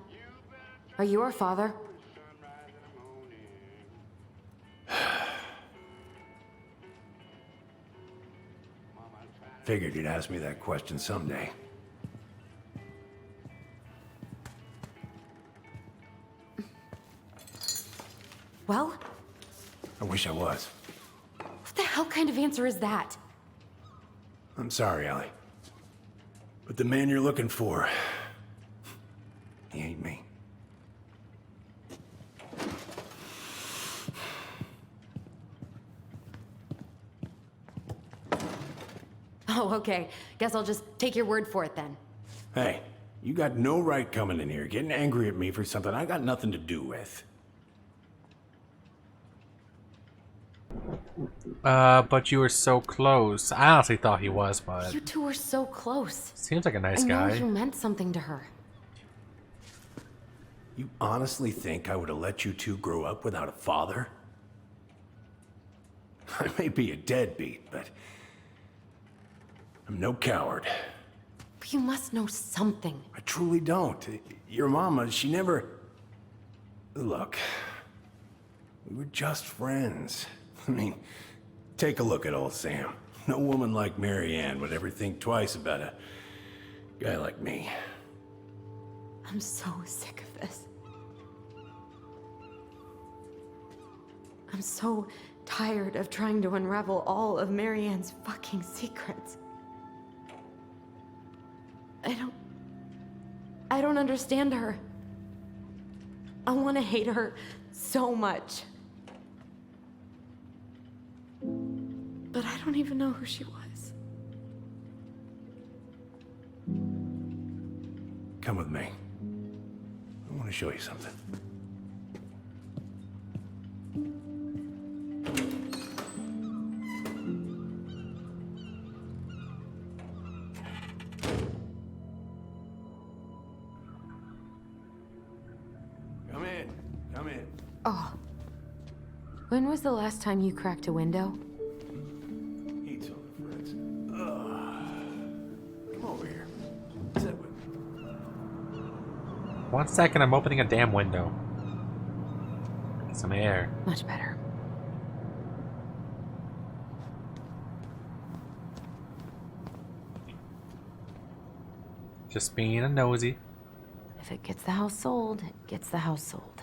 Are you our father? Figured you'd ask me that question someday. Well? I wish I was. What the hell kind of answer is that? I'm sorry, Ellie. But the man you're looking for, he ain't me. Oh, okay. Guess I'll just take your word for it then. Hey, you got no right coming in here getting angry at me for something I got nothing to do with. But you were so close. I honestly thought he was, but You two were so close. seems like a nice I guy. know you meant something to her. You honestly think I would have let you two grow up without a father? I may be a deadbeat, but I'm no coward. But you must know something. I truly don't. Your mama, she never... Look, we were just friends. I mean, take a look at old Sam. No woman like Mary Ann would ever think twice about a guy like me. I'm so sick of this. I'm so tired of trying to unravel all of Mary Ann's fucking secrets. I don't understand her. I want to hate her so much. But I don't even know who she was. Come with me. I want to show you something. Come in. Come in. Oh. When was the last time you cracked a window? Heat's on, friends. Come over here. Sit with me. 1 second, I'm opening a damn window. Get some air. Much better. Just being a nosy. If it gets the house sold, it gets the house sold.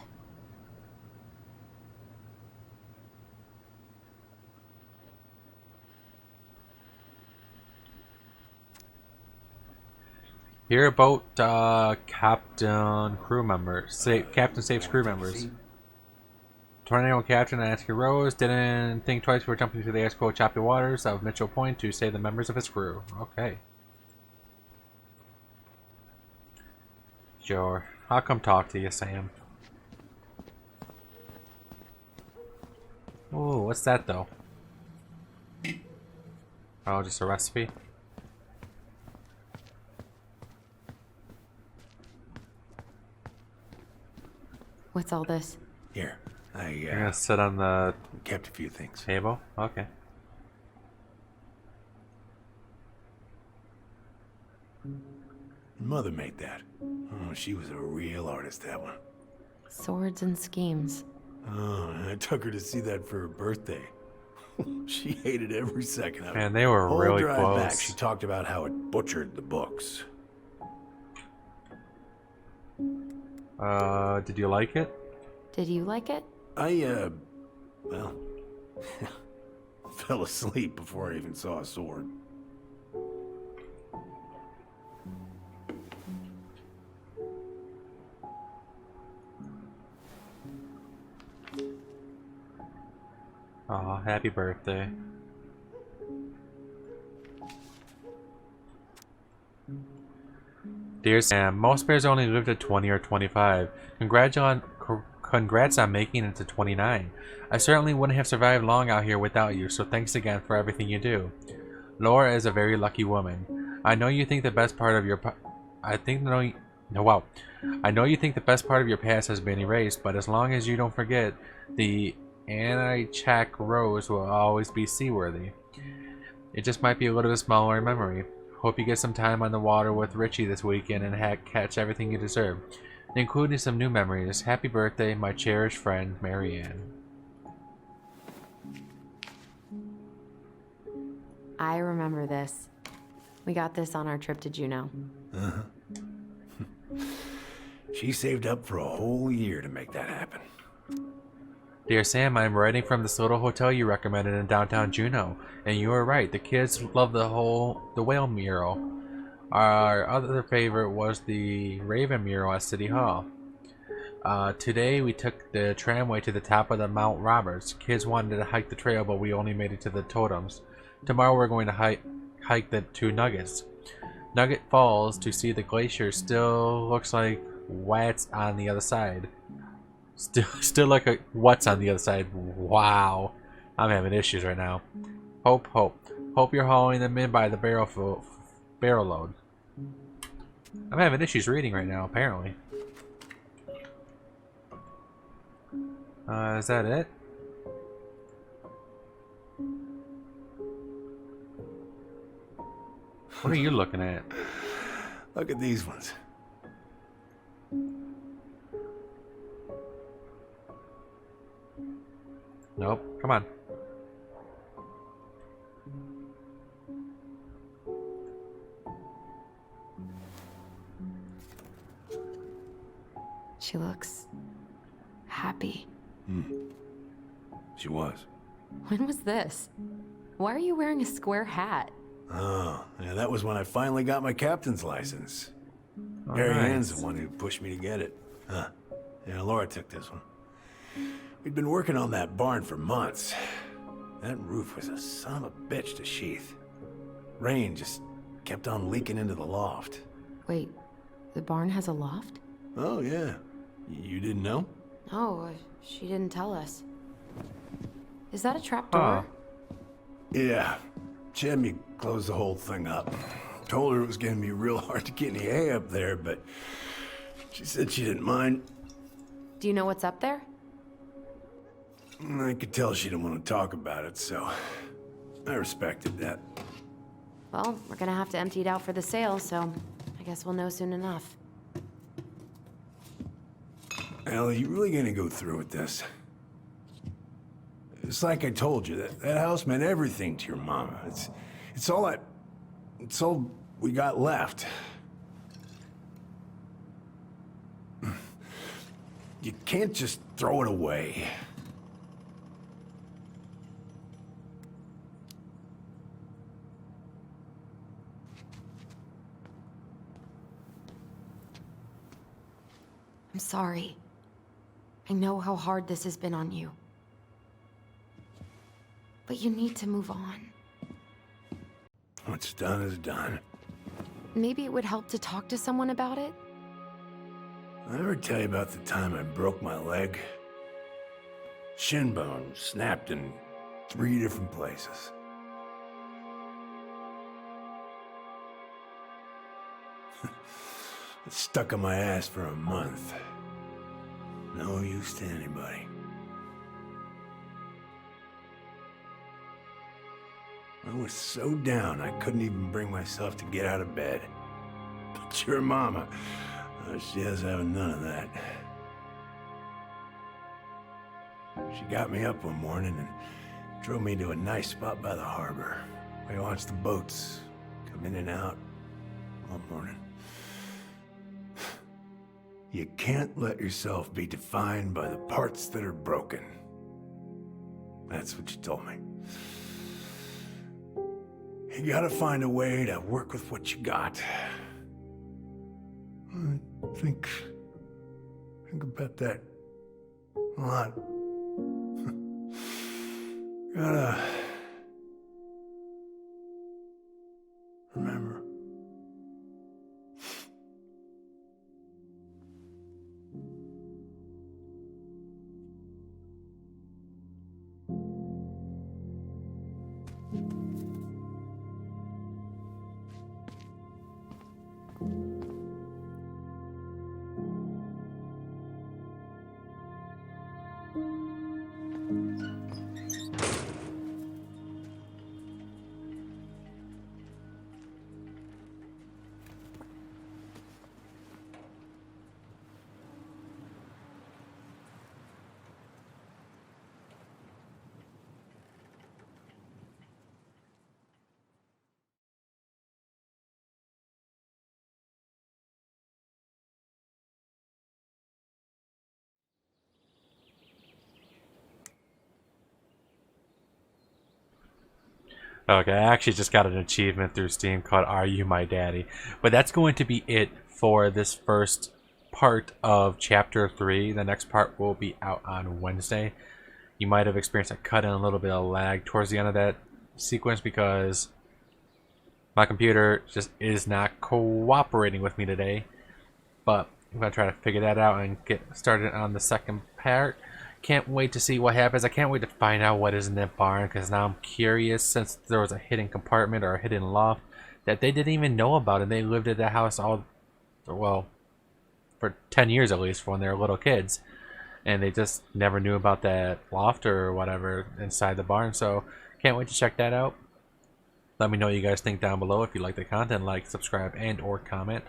Hear about Captain crew members. Captain saves crew members. Tornado Captain Alaska Rose didn't think twice before jumping into the ice-cold choppy waters of Mitchell Point to save the members of his crew. Okay. Sure. I'll come talk to you, Sam. Oh, what's that though? Oh, just a recipe? What's all this? Here, You're gonna sit on the kept a few things. Table? Okay. Mother made that. Oh, she was a real artist, that one. Swords and schemes. Oh, and I took her to see that for her birthday. She hated every second of it. Man, they were Whole really drive close. back, she talked about how it butchered the books. Did you like it? Did you like it? Well, fell asleep before I even saw a sword. Oh, happy birthday. Dear Sam, most bears only live to 20 or 25. Congrats on making it to 29. I certainly wouldn't have survived long out here without you, so thanks again for everything you do. Laura is a very lucky woman. I know you think the best part of your I know you think the best part of your past has been erased, but as long as you don't forget, the anti-check Rose will always be seaworthy. It just might be a little bit smaller in memory. Hope you get some time on the water with Richie this weekend and catch everything you deserve, including some new memories. Happy birthday, my cherished friend, Mary Ann. I remember this. We got this on our trip to Juneau. She saved up for a whole year to make that happen. Dear Sam, I'm writing from this little hotel you recommended in downtown Juneau, and you were right. The kids love the whale mural. Our other favorite was the Raven mural at City Hall. Today we took the tramway to the top of the Mount Roberts. Kids wanted to hike the trail, but we only made it to the totems. Tomorrow we're going to hike the two Nuggets. Nugget Falls to see the glacier still looks like what's on the other side. Still like a what's on the other side. Wow, I'm having issues right now. Hope you're hauling them in by the barrel load. I'm having issues reading right now, apparently. Is that it? What are you looking at? Look at these ones. Nope. Come on. She looks happy. She was. When was this? Why are you wearing a square hat? Oh, yeah, that was when I finally got my captain's license. Oh, Harry nice. Ann's the one who pushed me to get it. Huh. Yeah, Laura took this one. We'd been working on that barn for months. That roof was a son of a bitch to sheath. Rain just kept on leaking into the loft. Wait, the barn has a loft? Oh, yeah. You didn't know? Oh, she didn't tell us. Is that a trap door? Yeah. She had me close the whole thing up. Told her it was gonna be real hard to get any hay up there, but she said she didn't mind. Do you know what's up there? I could tell she didn't want to talk about it, so I respected that. Well, we're gonna have to empty it out for the sale, so I guess we'll know soon enough. Ellie, you really gonna go through with this? It's like I told you, that house meant everything to your mama. It's all we got left. You can't just throw it away. I'm sorry. I know how hard this has been on you. But you need to move on. What's done is done. Maybe it would help to talk to someone about it? I ever tell you about the time I broke my leg? Shin bone snapped in 3 different places. It stuck on my ass for a month. No use to anybody. I was so down I couldn't even bring myself to get out of bed. But your mama, she has having none of that. She got me up one morning and drove me to a nice spot by the harbor. We watched the boats come in and out all morning. You can't let yourself be defined by the parts that are broken. That's what you told me. You gotta find a way to work with what you got. I think about that a lot. Gotta remember. Okay, I actually just got an achievement through Steam called Are You My Daddy? But that's going to be it for this first part of Chapter 3. The next part will be out on Wednesday. You might have experienced a cut and a little bit of lag towards the end of that sequence because my computer just is not cooperating with me today. But I'm going to try to figure that out and get started on the second part. Can't wait to see what happens. I can't wait to find out what is in that barn because now I'm curious, since there was a hidden compartment or a hidden loft that they didn't even know about, and they lived at that house well, for 10 years at least when they were little kids, and they just never knew about that loft or whatever inside the barn. So can't wait to check that out. Let me know what you guys think down below. If you like the content, like, subscribe, and or comment.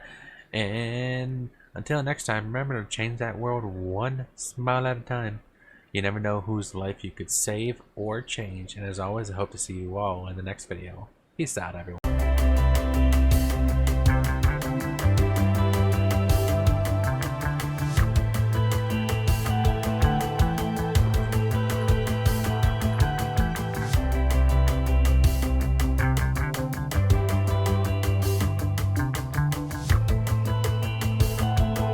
And until next time, remember to change that world one smile at a time. You never know whose life you could save or change. And as always, I hope to see you all in the next video. Peace out, everyone.